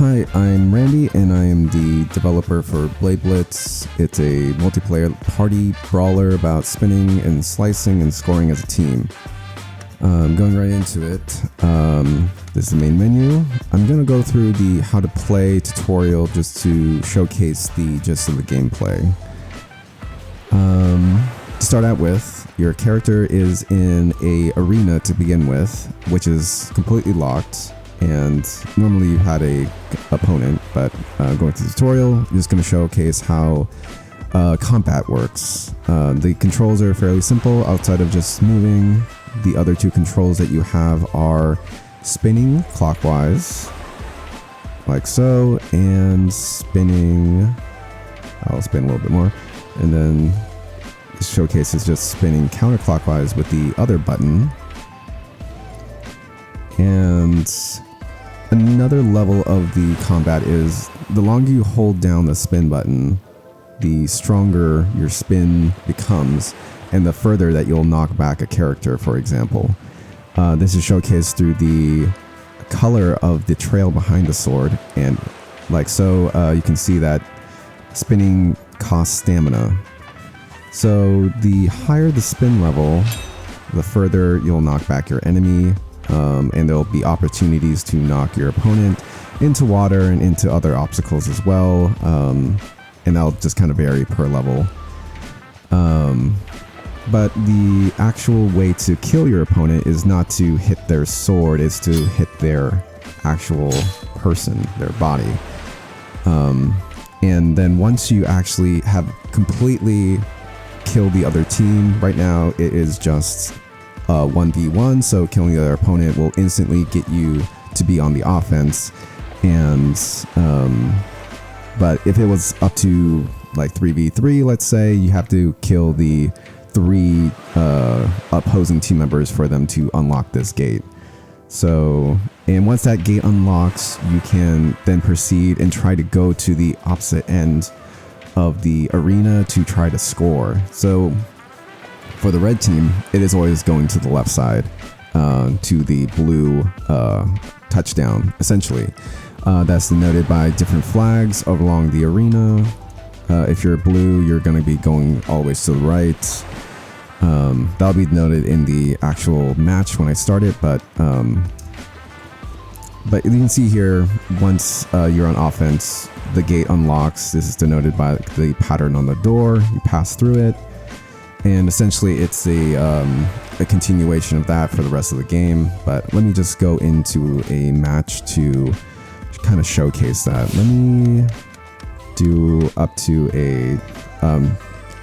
Hi, I'm Randy, and I am the developer for Blitz. It's a multiplayer party brawler about spinning and slicing and scoring as a team. Going right into it, this is the main menu. I'm going to go through the how to play tutorial just to showcase the gist of the gameplay. To start out with, your character is in a arena to begin with, which is completely locked. And normally you had a opponent, but going through the tutorial, I'm just going to showcase how combat works. The controls are fairly simple outside of just moving. The other two controls that you have are spinning clockwise, like so, and spinning, I'll spin a little bit more, and then this showcase is just spinning counterclockwise with the other button. And another level of the combat is the longer you hold down the spin button, the stronger your spin becomes, and the further that you'll knock back a character, for example. This is showcased through the color of the trail behind the sword, and like so, you can see that spinning costs stamina. So the higher the spin level, the further you'll knock back your enemy, and there'll be opportunities to knock your opponent into water and into other obstacles as well, and that'll just kind of vary per level. But the actual way to kill your opponent is not to hit their sword, it's to hit their actual person, their body. And then once you actually have completely killed the other team, right now it is just 1v1, so killing the other opponent will instantly get you to be on the offense. And but if it was up to like 3v3, let's say, you have to kill the 3 opposing team members for them to unlock this gate. So, and once that gate unlocks, you can then proceed and try to go to the opposite end of the arena to try to score. So for the red team, it is always going to the left side, to the blue touchdown, essentially. That's denoted by different flags along the arena. If you're blue, you're going to be going always to the right. That'll be noted in the actual match when I start it, but you can see here, once you're on offense, the gate unlocks. This is denoted by the pattern on the door. You pass through it, and essentially it's a continuation of that for the rest of the game. But let me just go into a match to kind of showcase that. Let me do up to a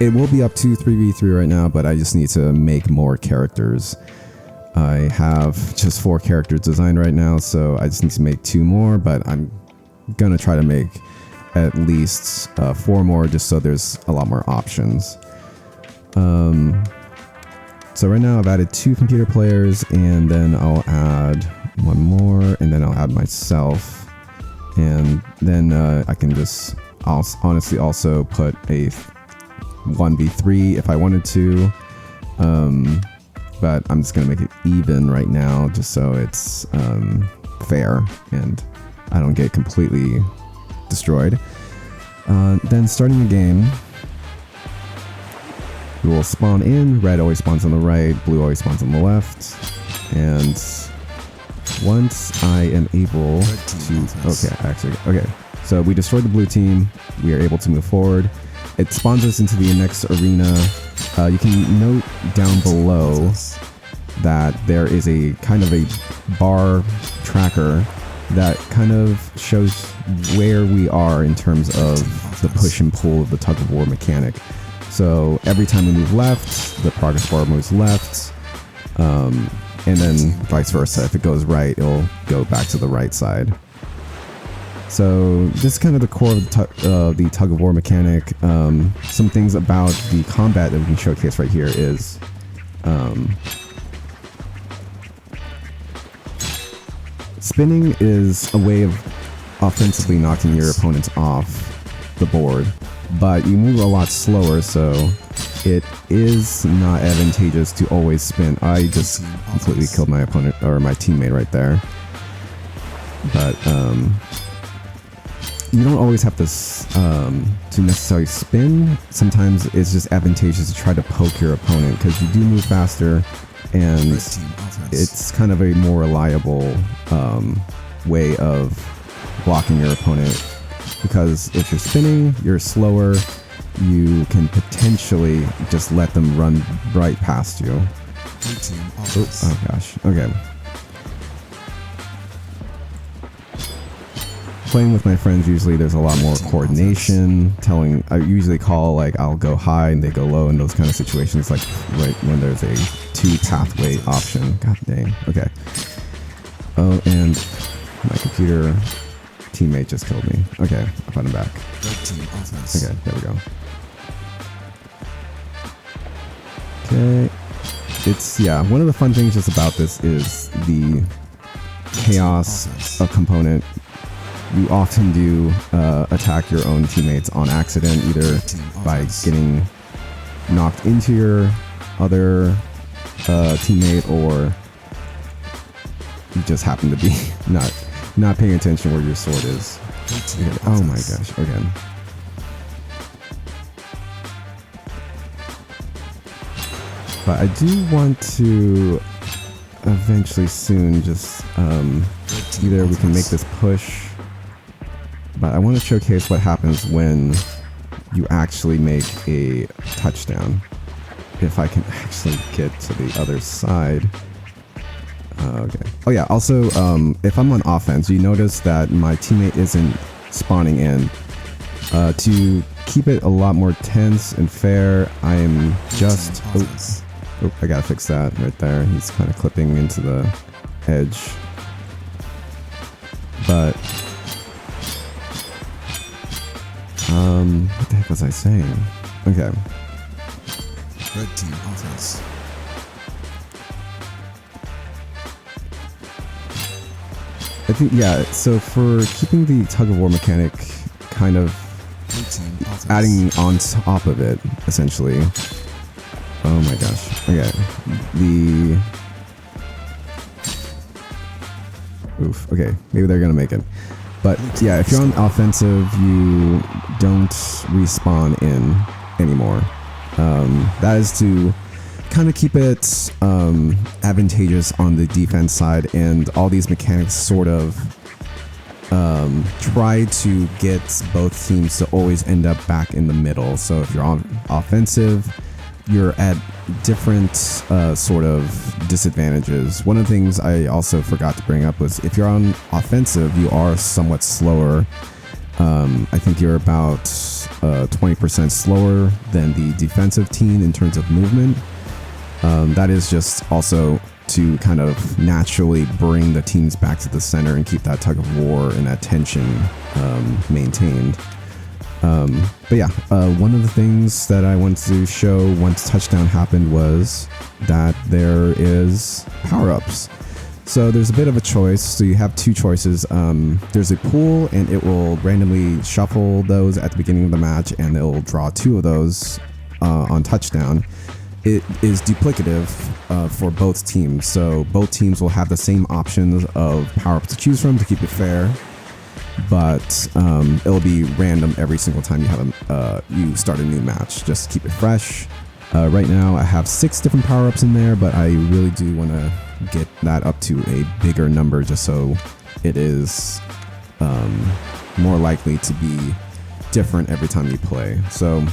it will be up to 3v3 right now, but I just need to make more characters. I have just 4 characters designed right now, so I just need to make 2 more, but I'm gonna try to make at least 4 more, just so there's a lot more options. So right now I've added 2 computer players, and then I'll add 1 more, and then I'll add myself, and then I can just honestly also put a 1v3 if I wanted to, but I'm just gonna make it even right now, just so it's fair and I don't get completely destroyed. Then starting the game, we will spawn in. Red always spawns on the right, blue always spawns on the left, and once I am able to, okay, so we destroyed the blue team, we are able to move forward. It spawns us into the next arena. You can note down below that there is a kind of a bar tracker that kind of shows where we are in terms of the push and pull of the tug of war mechanic. So every time we move left, the progress bar moves left, and then vice versa. If it goes right, it'll go back to the right side. So this is kind of the core of the tug of war mechanic. Some things about the combat that we can showcase right here is spinning is a way of offensively knocking your opponents off the board, but you move a lot slower, so it is not advantageous to always spin. I just completely killed my opponent, or my teammate right there. But you don't always have to necessarily spin. Sometimes it's just advantageous to try to poke your opponent because you do move faster, and it's kind of a more reliable way of blocking your opponent. Because if you're spinning, you're slower. You can potentially just let them run right past you. Oh gosh. Okay. Playing with my friends, usually there's a lot more coordination. I usually call, like, I'll go high and they go low in those kind of situations, like right when there's a 2-pathway option. God dang. Okay. Oh, and my computer teammate just killed me. Okay, I found him back. Okay, there we go. Okay. Yeah, one of the fun things just about this is the chaos component. You often do attack your own teammates on accident, either by getting knocked into your other teammate, or you just happen to be not paying attention where your sword is. Okay. Oh my gosh, again. But I do want to eventually soon just either we can make this push, but I want to showcase what happens when you actually make a touchdown. If I can actually get to the other side. Okay. Oh yeah, also, if I'm on offense, you notice that my teammate isn't spawning in. To keep it a lot more tense and fair, I am just... Oh, I gotta fix that right there. He's kind of clipping into the edge. But... what the heck was I saying? Okay. Red team offense. I think, yeah, so for keeping the tug-of-war mechanic kind of adding on top of it, essentially. Oh my gosh. Okay. Oof. Okay, maybe they're gonna make it. But yeah, if you're on offensive, you don't respawn in anymore. That is to kind of keep it advantageous on the defense side, and all these mechanics sort of try to get both teams to always end up back in the middle. So if you're on offensive, you're at different sort of disadvantages. One of the things I also forgot to bring up was if you're on offensive, you are somewhat slower. I think you're about 20% slower than the defensive team in terms of movement. That is just also to kind of naturally bring the teams back to the center and keep that tug of war and that tension maintained. But yeah, one of the things that I wanted to show once touchdown happened was that there is power-ups. So there's a bit of a choice. So you have two choices. There's a pool, and it will randomly shuffle those at the beginning of the match, and it will draw two of those on touchdown. It is duplicative for both teams. So both teams will have the same options of power-ups to choose from to keep it fair. But it'll be random every single time you start a new match, just to keep it fresh. Right now I have 6 different power-ups in there, but I really do want to get that up to a bigger number just so it is more likely to be different every time you play. So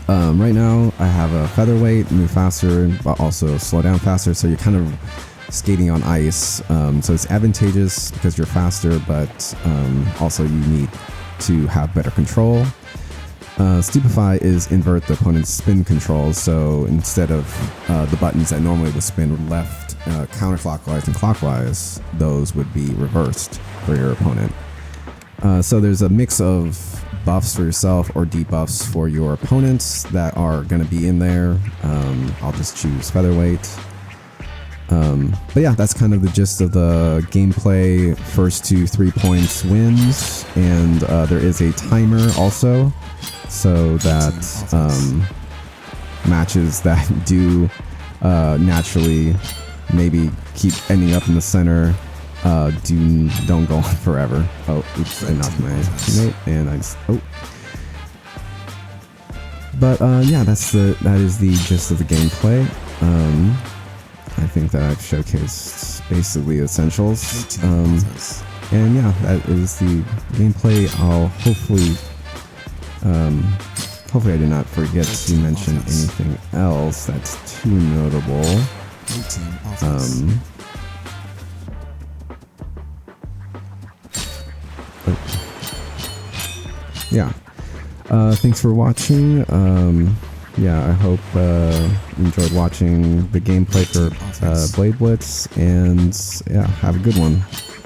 right now I have a featherweight, move faster, but also slow down faster, so you're kind of skating on ice, so it's advantageous because you're faster, but also you need to have better control. Stupefy is invert the opponent's spin controls, so instead of the buttons that normally would spin left counterclockwise and clockwise, those would be reversed for your opponent. So there's a mix of buffs for yourself or debuffs for your opponents that are going to be in there. I'll just choose featherweight. But yeah, that's kind of the gist of the gameplay. First to 3 points wins, and there is a timer also, so that matches that do naturally maybe keep ending up in the center don't go on forever. Oh, oops, I knocked my teammate, and I just, oh. But yeah, that is the gist of the gameplay. I think that I've showcased basically essentials. And yeah, that is the gameplay. I'll hopefully I did not forget to mention anything else that's too notable. Yeah. Thanks for watching. Yeah, I hope you enjoyed watching the gameplay for Blade Blitz, and yeah, have a good one.